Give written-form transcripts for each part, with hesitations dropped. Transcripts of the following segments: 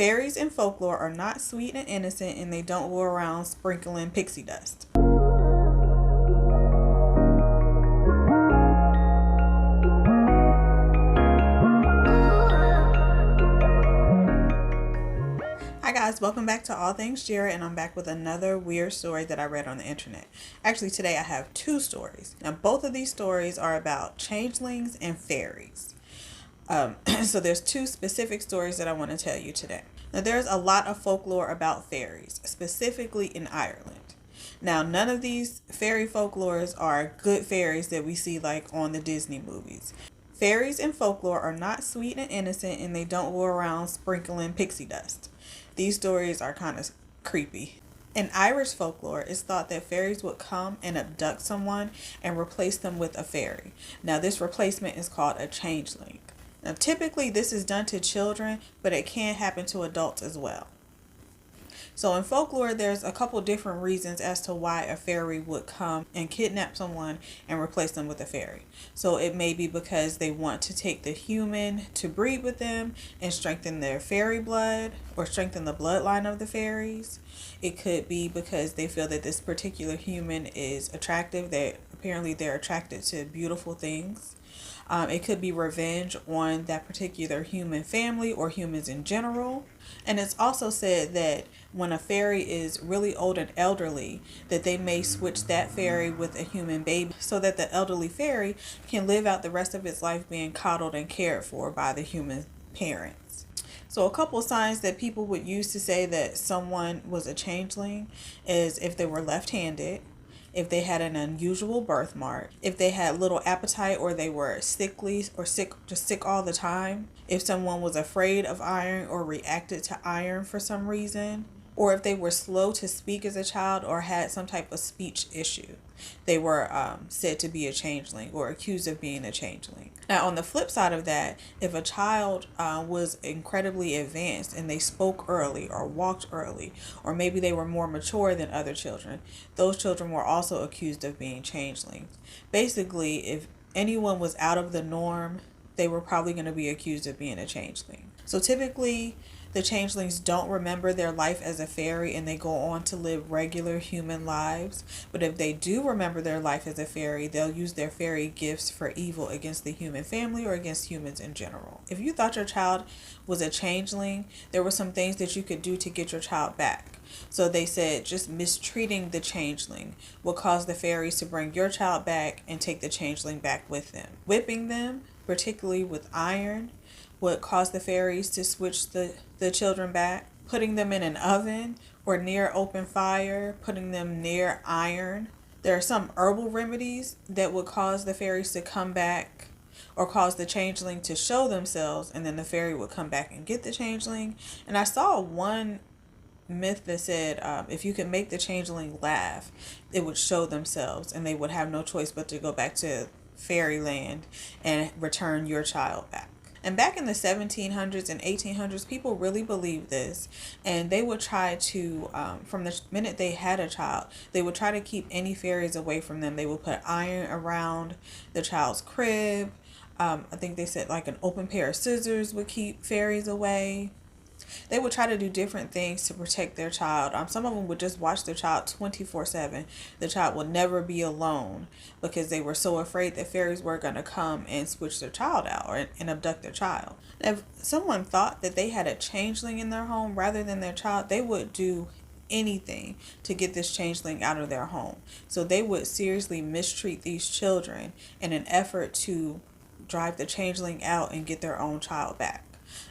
Fairies in folklore are not sweet and innocent, and they don't go around sprinkling pixie dust. Hi guys, welcome back to All Things Jira, and I'm back with another weird story that I read on the internet. Actually, today I have two stories. Now, both of these stories are about changelings and fairies. So there's two specific stories that I want to tell you today. Now, there's a lot of folklore about fairies, specifically in Ireland. Now, none of these fairy folklores are good fairies that we see like on the Disney movies. Fairies in folklore are not sweet and innocent, and they don't go around sprinkling pixie dust. These stories are kind of creepy. In Irish folklore, it's thought that fairies would come and abduct someone and replace them with a fairy. Now, this replacement is called a changeling. Now, typically this is done to children, but it can happen to adults as well. So in folklore, there's a couple different reasons as to why a fairy would come and kidnap someone and replace them with a fairy. So it may be because they want to take the human to breed with them and strengthen their fairy blood or strengthen the bloodline of the fairies. It could be because they feel that this particular human is attractive, that apparently they're attracted to beautiful things. It could be revenge on that particular human family or humans in general. And it's also said that when a fairy is really old and elderly, that they may switch that fairy with a human baby so that the elderly fairy can live out the rest of its life being coddled and cared for by the human parents. So a couple signs that people would use to say that someone was a changeling is if they were left-handed, if they had an unusual birthmark, if they had little appetite or they were sickly or just sick all the time, if someone was afraid of iron or reacted to iron for some reason, or if they were slow to speak as a child or had some type of speech issue. They were said to be a changeling or accused of being a changeling. Now, on the flip side of that, if a child was incredibly advanced and they spoke early or walked early, or maybe they were more mature than other children, those children were also accused of being changelings. Basically, if anyone was out of the norm, they were probably going to be accused of being a changeling. So typically, the changelings don't remember their life as a fairy and they go on to live regular human lives. But if they do remember their life as a fairy, they'll use their fairy gifts for evil against the human family or against humans in general. If you thought your child was a changeling, there were some things that you could do to get your child back. So they said just mistreating the changeling will cause the fairies to bring your child back and take the changeling back with them. Whipping them, particularly with iron, would cause the fairies to switch the children back. Putting them in an oven or near open fire, putting them near iron. There are some herbal remedies that would cause the fairies to come back or cause the changeling to show themselves, and then the fairy would come back and get the changeling. And I saw one myth that said if you could make the changeling laugh, it would show themselves and they would have no choice but to go back to fairyland and return your child back. And back in the 1700s and 1800s, people really believed this. And they would try to, from the minute they had a child, they would try to keep any fairies away from them. They would put iron around the child's crib. I think they said like an open pair of scissors would keep fairies away. They would try to do different things to protect their child. Some of them would just watch their child 24/7. The child would never be alone because they were so afraid that fairies were going to come and switch their child out and abduct their child. If someone thought that they had a changeling in their home rather than their child, they would do anything to get this changeling out of their home. So they would seriously mistreat these children in an effort to drive the changeling out and get their own child back.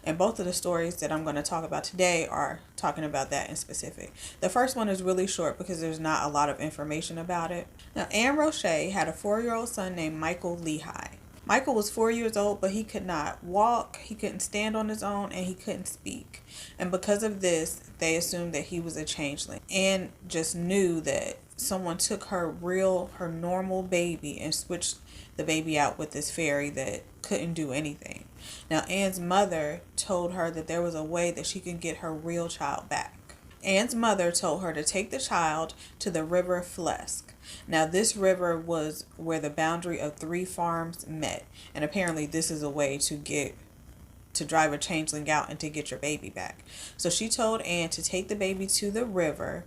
And both of the stories that I'm going to talk about today are talking about that in specific. The first one is really short because there's not a lot of information about it. Now, Anne Roche had a 4-year-old son named Michael Leahy. Michael was 4 years old, but he could not walk, he couldn't stand on his own, and he couldn't speak. And because of this, they assumed that he was a changeling. Anne just knew that someone took her normal baby and switched the baby out with this fairy that couldn't do anything. Now, Anne's mother told her that there was a way that she could get her real child back. Anne's mother told her to take the child to the river Flesk. Now, this river was where the boundary of 3 farms met, and apparently this is a way to get to drive a changeling out and to get your baby back. So she told Anne to take the baby to the river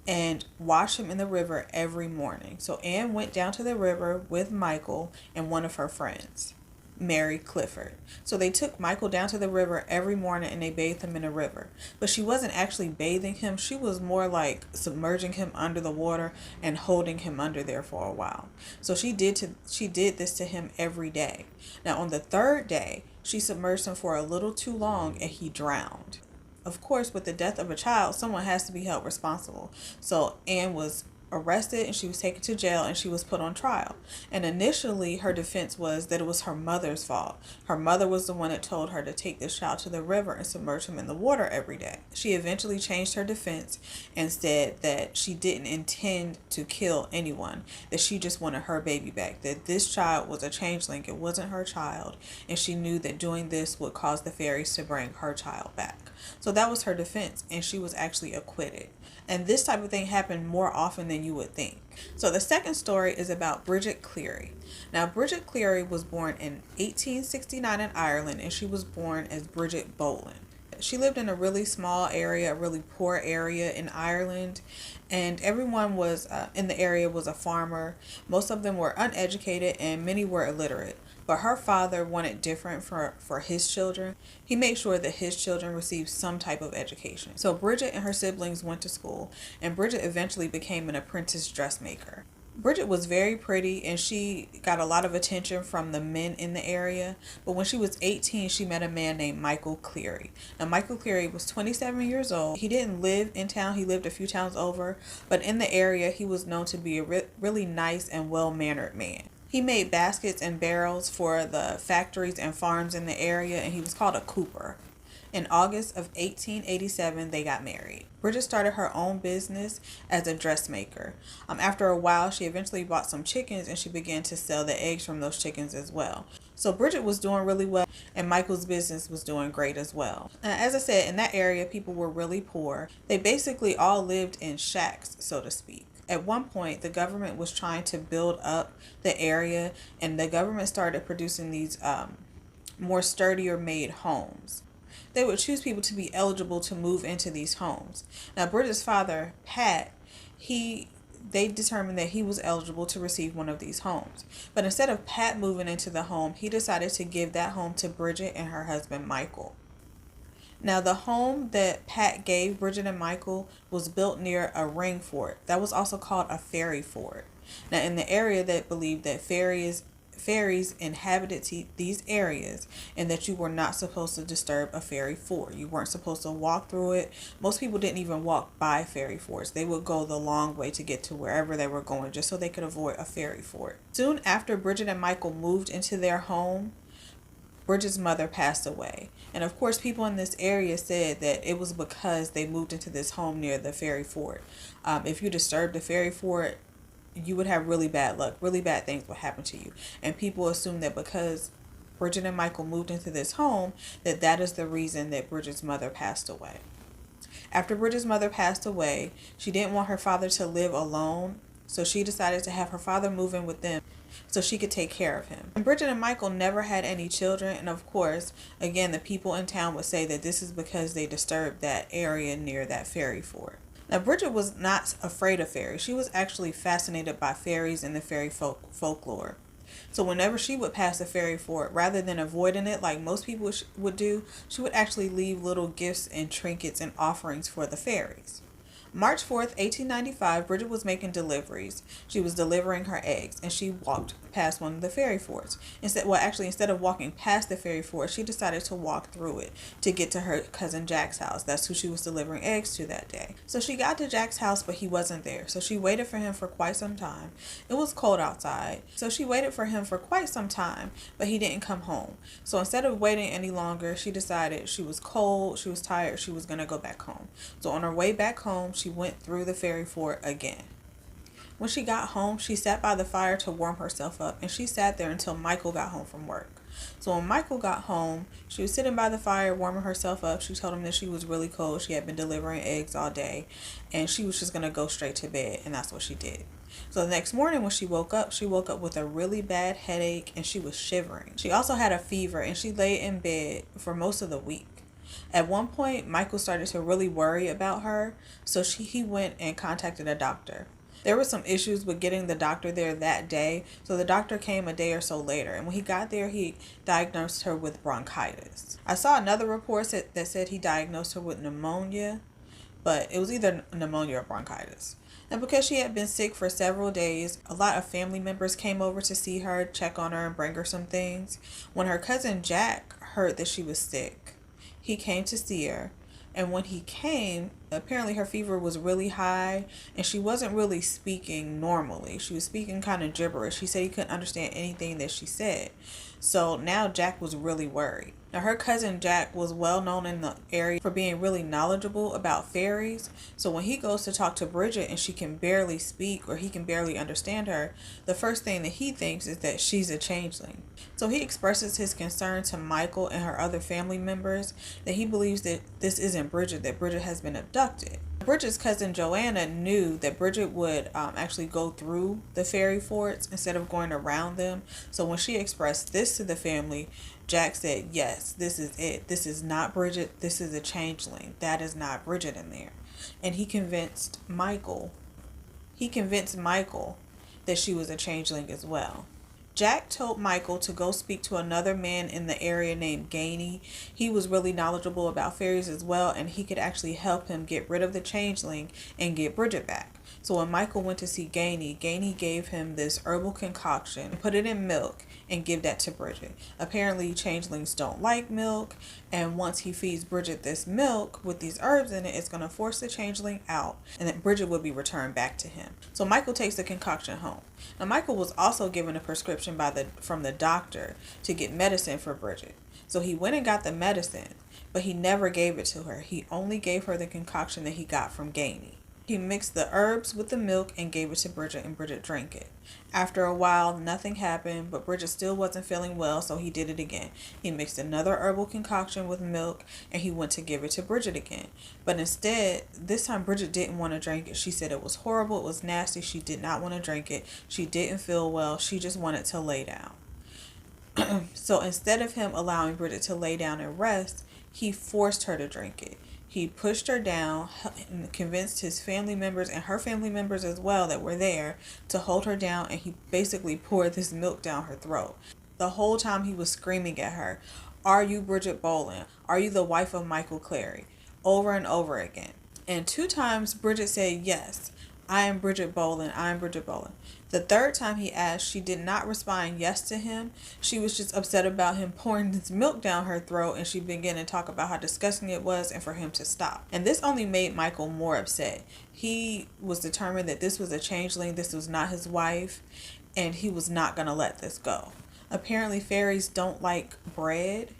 and wash him in the river every morning. So Anne went down to the river with Michael and one of her friends, Mary Clifford. So they took Michael down to the river every morning and they bathed him in the river. But she wasn't actually bathing him. She was more like submerging him under the water and holding him under there for a while. So she did this to him every day. Now on the third day, she submerged him for a little too long and he drowned. Of course, with the death of a child, someone has to be held responsible. So Anne was arrested and she was taken to jail and she was put on trial. And initially her defense was that it was her mother's fault. Her mother was the one that told her to take this child to the river and submerge him in the water every day. She eventually changed her defense and said that she didn't intend to kill anyone, that she just wanted her baby back, that this child was a changeling, it wasn't her child, and she knew that doing this would cause the fairies to bring her child back. So that was her defense, and she was actually acquitted. And this type of thing happened more often than you would think. So the second story is about Bridget Cleary. Now, Bridget Cleary was born in 1869 in Ireland, and she was born as Bridget Boland. She lived in a really small area, a really poor area in Ireland, and everyone was in the area was a farmer. Most of them were uneducated and many were illiterate. But her father wanted different for his children. He made sure that his children received some type of education. So Bridget and her siblings went to school, and Bridget eventually became an apprentice dressmaker. Bridget was very pretty and she got a lot of attention from the men in the area. But when she was 18, she met a man named Michael Cleary. Now, Michael Cleary was 27 years old. He didn't live in town. He lived a few towns over. But in the area, he was known to be a really nice and well-mannered man. He made baskets and barrels for the factories and farms in the area, and he was called a cooper. In August of 1887, they got married. Bridget started her own business as a dressmaker. After a while, she eventually bought some chickens and she began to sell the eggs from those chickens as well. So Bridget was doing really well and Michael's business was doing great as well. As I said, in that area, people were really poor. They basically all lived in shacks, so to speak. At one point, the government was trying to build up the area and the government started producing these more sturdier made homes. They would choose people to be eligible to move into these homes. Now, Bridget's father, Pat, they determined that he was eligible to receive one of these homes. But instead of Pat moving into the home, he decided to give that home to Bridget and her husband, Michael. Now, the home that Pat gave Bridget and Michael was built near a ring fort. That was also called a fairy fort. Now, in the area, that believed that fairies inhabited these areas and that you were not supposed to disturb a fairy fort. You weren't supposed to walk through it. Most people didn't even walk by fairy forts. They would go the long way to get to wherever they were going just so they could avoid a fairy fort. Soon after Bridget and Michael moved into their home, Bridget's mother passed away. And of course, people in this area said that it was because they moved into this home near the fairy fort. If you disturbed the fairy fort, you would have really bad luck. Really bad things would happen to you. And people assume that because Bridget and Michael moved into this home, that is the reason that Bridget's mother passed away. After Bridget's mother passed away, she didn't want her father to live alone, so she decided to have her father move in with them so she could take care of him. And Bridget and Michael never had any children, and of course, again, the people in town would say that this is because they disturbed that area near that fairy fort. Now, Bridget was not afraid of fairies. She was actually fascinated by fairies and the fairy folklore. So whenever she would pass a fairy fort, rather than avoiding it like most people would do, she would actually leave little gifts and trinkets and offerings for the fairies. March 4th, 1895, Bridget was making deliveries. She was delivering her eggs, and she walked past one of the fairy forts. Instead of walking past the fairy fort, she decided to walk through it to get to her cousin Jack's house. That's who she was delivering eggs to that day. So she got to Jack's house, but he wasn't there. So she waited for him for quite some time. It was cold outside, so she waited for him for quite some time, but he didn't come home. So instead of waiting any longer, she decided she was cold, she was tired, she was going to go back home. So on her way back home, she went through the fairy fort again. When she got home, she sat by the fire to warm herself up, and she sat there until Michael got home from work. So when Michael got home, she was sitting by the fire warming herself up. She told him that she was really cold. She had been delivering eggs all day and she was just going to go straight to bed, and that's what she did. So the next morning when she woke up with a really bad headache and she was shivering. She also had a fever and she lay in bed for most of the week. At one point, Michael started to really worry about her, so he went and contacted a doctor. There were some issues with getting the doctor there that day, so the doctor came a day or so later, and when he got there, he diagnosed her with bronchitis. I saw another report that said he diagnosed her with pneumonia, but it was either pneumonia or bronchitis. And because she had been sick for several days, a lot of family members came over to see her, check on her, and bring her some things. When her cousin Jack heard that she was sick, he came to see her. And when he came, apparently her fever was really high and she wasn't really speaking normally. She was speaking kind of gibberish. He said he couldn't understand anything that she said. So now Jack was really worried. Now her cousin Jack was well known in the area for being really knowledgeable about fairies. So when he goes to talk to Bridget and she can barely speak or he can barely understand her, the first thing that he thinks is that she's a changeling. So he expresses his concern to Michael and her other family members that he believes that this isn't Bridget, that Bridget has been abducted. Bridget's cousin Joanna knew that Bridget would actually go through the fairy forts instead of going around them. So when she expressed this to the family, Jack said, yes, this is it. This is not Bridget. This is a changeling. That is not Bridget in there. And he convinced Michael that she was a changeling as well. Jack told Michael to go speak to another man in the area named Leahy. He was really knowledgeable about fairies as well, and he could actually help him get rid of the changeling and get Bridget back. So when Michael went to see Leahy gave him this herbal concoction, put it in milk, and give that to Bridget. Apparently changelings don't like milk, and once he feeds Bridget this milk with these herbs in it, it's going to force the changeling out, and then Bridget will be returned back to him. So Michael takes the concoction home. Now Michael was also given a prescription from the doctor to get medicine for Bridget. So he went and got the medicine, but he never gave it to her. He only gave her the concoction that he got from Leahy. He mixed the herbs with the milk and gave it to Bridget, and Bridget drank it. After a while, nothing happened, but Bridget still wasn't feeling well, so he did it again. He mixed another herbal concoction with milk, and he went to give it to Bridget again. But instead, this time Bridget didn't want to drink it. She said it was horrible, it was nasty, she did not want to drink it. She didn't feel well, she just wanted to lay down. So instead of him allowing Bridget to lay down and rest, he forced her to drink it. He pushed her down and convinced his family members and her family members as well that were there to hold her down, and he basically poured this milk down her throat. The whole time he was screaming at her, "Are you Bridget Boland? Are you the wife of Michael Cleary?" Over and over again. And 2 times Bridget said, "Yes, I am Bridget Boland. I am Bridget Boland." The 3rd time he asked, she did not respond yes to him. She was just upset about him pouring this milk down her throat, and she began to talk about how disgusting it was and for him to stop. And this only made Michael more upset. He was determined that this was a changeling, this was not his wife, and he was not going to let this go. Apparently fairies don't like bread,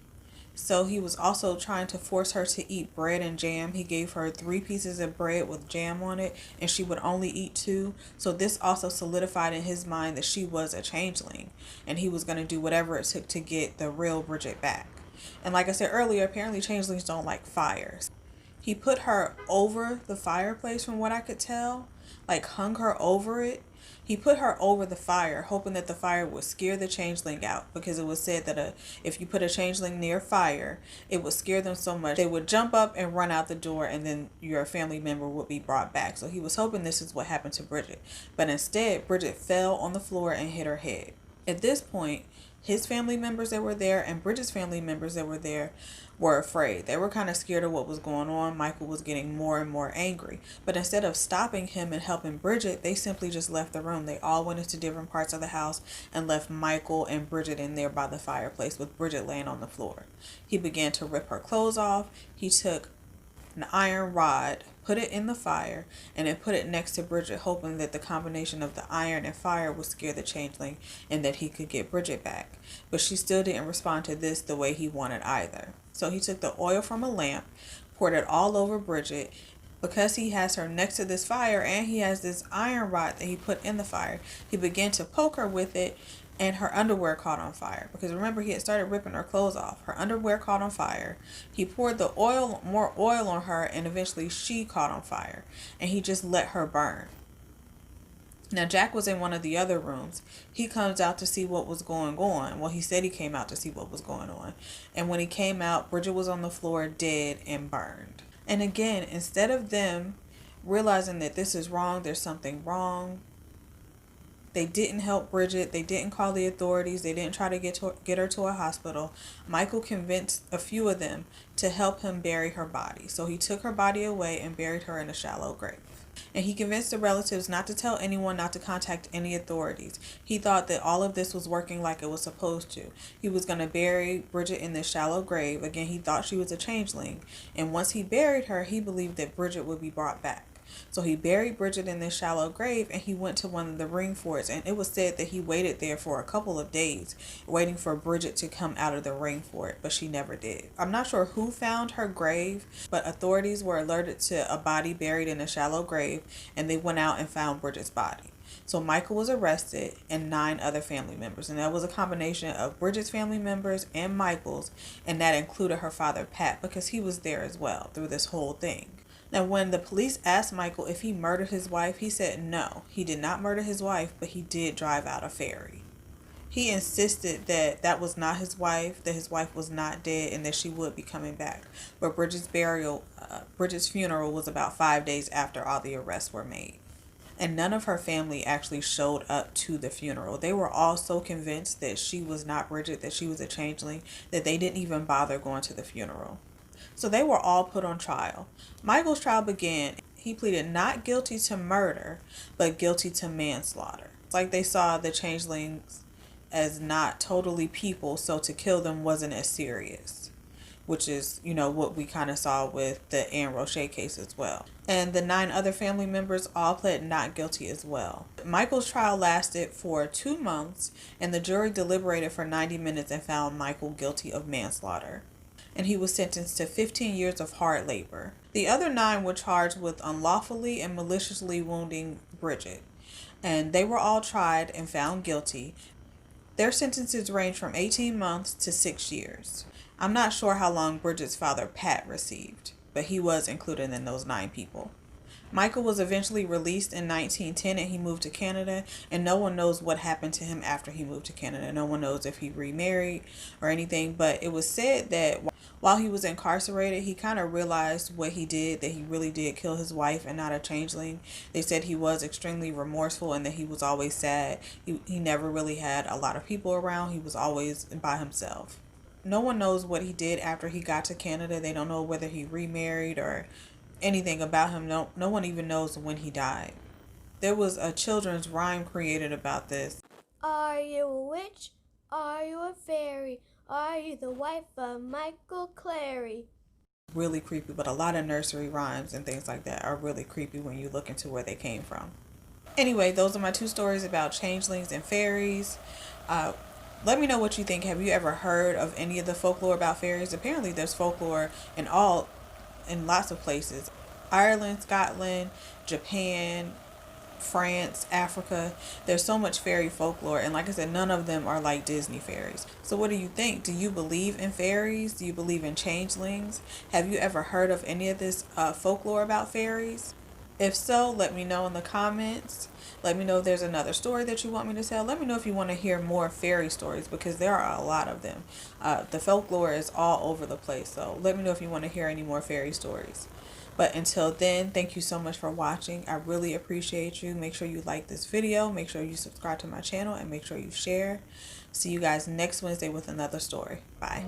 so he was also trying to force her to eat bread and jam. He gave her 3 pieces of bread with jam on it, and she would only eat 2. So this also solidified in his mind that she was a changeling, and he was going to do whatever it took to get the real Bridget back. And like I said earlier, apparently changelings don't like fires. He put her over the fireplace, from what I could tell, like hung her over it. He put her over the fire, hoping that the fire would scare the changeling out, because it was said that if you put a changeling near fire, it would scare them so much they would jump up and run out the door, and then your family member would be brought back. So he was hoping this is what happened to Bridget. But instead, Bridget fell on the floor and hit her head. At this point, his family members that were there and Bridget's family members that were there were afraid. They were kind of scared of what was going on. Michael was getting more and more angry. But instead of stopping him and helping Bridget, they simply just left the room. They all went into different parts of the house and left Michael and Bridget in there by the fireplace, with Bridget laying on the floor. He began to rip her clothes off. He took an iron rod, put it in the fire, and then put it next to Bridget, hoping that the combination of the iron and fire would scare the changeling and that he could get Bridget back. But she still didn't respond to this the way he wanted either. So he took the oil from a lamp, poured it all over Bridget. Because he has her next to this fire and he has this iron rod that he put in the fire, he began to poke her with it and her underwear caught on fire. Because remember, he had started ripping her clothes off. Her underwear caught on fire. He poured more oil on her, and eventually she caught on fire. And he just let her burn. Now, Jack was in one of the other rooms. He comes out to see what was going on. Well, he said he came out to see what was going on. And when he came out, Bridget was on the floor dead and burned. And again, instead of them realizing that this is wrong, there's something wrong, they didn't help Bridget. They didn't call the authorities. They didn't try to get her to a hospital. Michael convinced a few of them to help him bury her body. So he took her body away and buried her in a shallow grave. And he convinced the relatives not to tell anyone, not to contact any authorities. He thought that all of this was working like it was supposed to. He was going to bury Bridget in this shallow grave. Again, he thought she was a changeling. And once he buried her, he believed that Bridget would be brought back. So he buried Bridget in this shallow grave, and he went to one of the ring forts. And it was said that he waited there for a couple of days, waiting for Bridget to come out of the ring fort, but she never did. I'm not sure who found her grave, but authorities were alerted to a body buried in a shallow grave, and they went out and found Bridget's body. So Michael was arrested and 9 other family members. And that was a combination of Bridget's family members and Michael's. And that included her father, Pat, because he was there as well through this whole thing. Now, when the police asked Michael if he murdered his wife, he said no, he did not murder his wife, but he did drive out a Faery. He insisted that that was not his wife, that his wife was not dead, and that she would be coming back. But Bridget's funeral was about 5 days after all the arrests were made. And none of her family actually showed up to the funeral. They were all so convinced that she was not Bridget, that she was a changeling, that they didn't even bother going to the funeral. So they were all put on trial. Michael's trial began. He pleaded not guilty to murder, but guilty to manslaughter. It's like they saw the changelings as not totally people, so to kill them wasn't as serious. Which is, what we kind of saw with the Anne Roche case as well. And the 9 other family members all pled not guilty as well. Michael's trial lasted for 2 months, and the jury deliberated for 90 minutes and found Michael guilty of manslaughter. And he was sentenced to 15 years of hard labor. The other 9 were charged with unlawfully and maliciously wounding Bridget, and they were all tried and found guilty. Their sentences range from 18 months to 6 years. I'm not sure how long Bridget's father, Pat, received, but he was included in those 9 people. Michael was eventually released in 1910 and he moved to Canada, and no one knows what happened to him after he moved to Canada. No one knows if he remarried or anything, but it was said that while he was incarcerated, he kind of realized what he did, that he really did kill his wife and not a changeling. They said he was extremely remorseful and that he was always sad. He never really had a lot of people around. He was always by himself. No one knows what he did after he got to Canada. They don't know whether he remarried or anything about him. No one even knows when he died. There was a children's rhyme created about this. Are you a witch? Are you a fairy? Are you the wife of Michael Cleary? Really creepy, but a lot of nursery rhymes and things like that are really creepy when you look into where they came from. Anyway, those are my 2 stories about changelings and fairies. Let me know what you think. Have you ever heard of any of the folklore about fairies? Apparently there's folklore in lots of places. Ireland, Scotland, Japan, France, Africa. There's so much fairy folklore, and like I said, none of them are like Disney fairies. So what do you think? Do you believe in fairies? Do you believe in changelings? Have you ever heard of any of this folklore about fairies? If so, let me know in the comments. Let me know if there's another story that you want me to tell. Let me know if you want to hear more fairy stories, because there are a lot of them. The folklore is all over the place, so let me know if you want to hear any more fairy stories. But until then, thank you so much for watching. I really appreciate you. Make sure you like this video. Make sure you subscribe to my channel and make sure you share. See you guys next Wednesday with another story. Bye.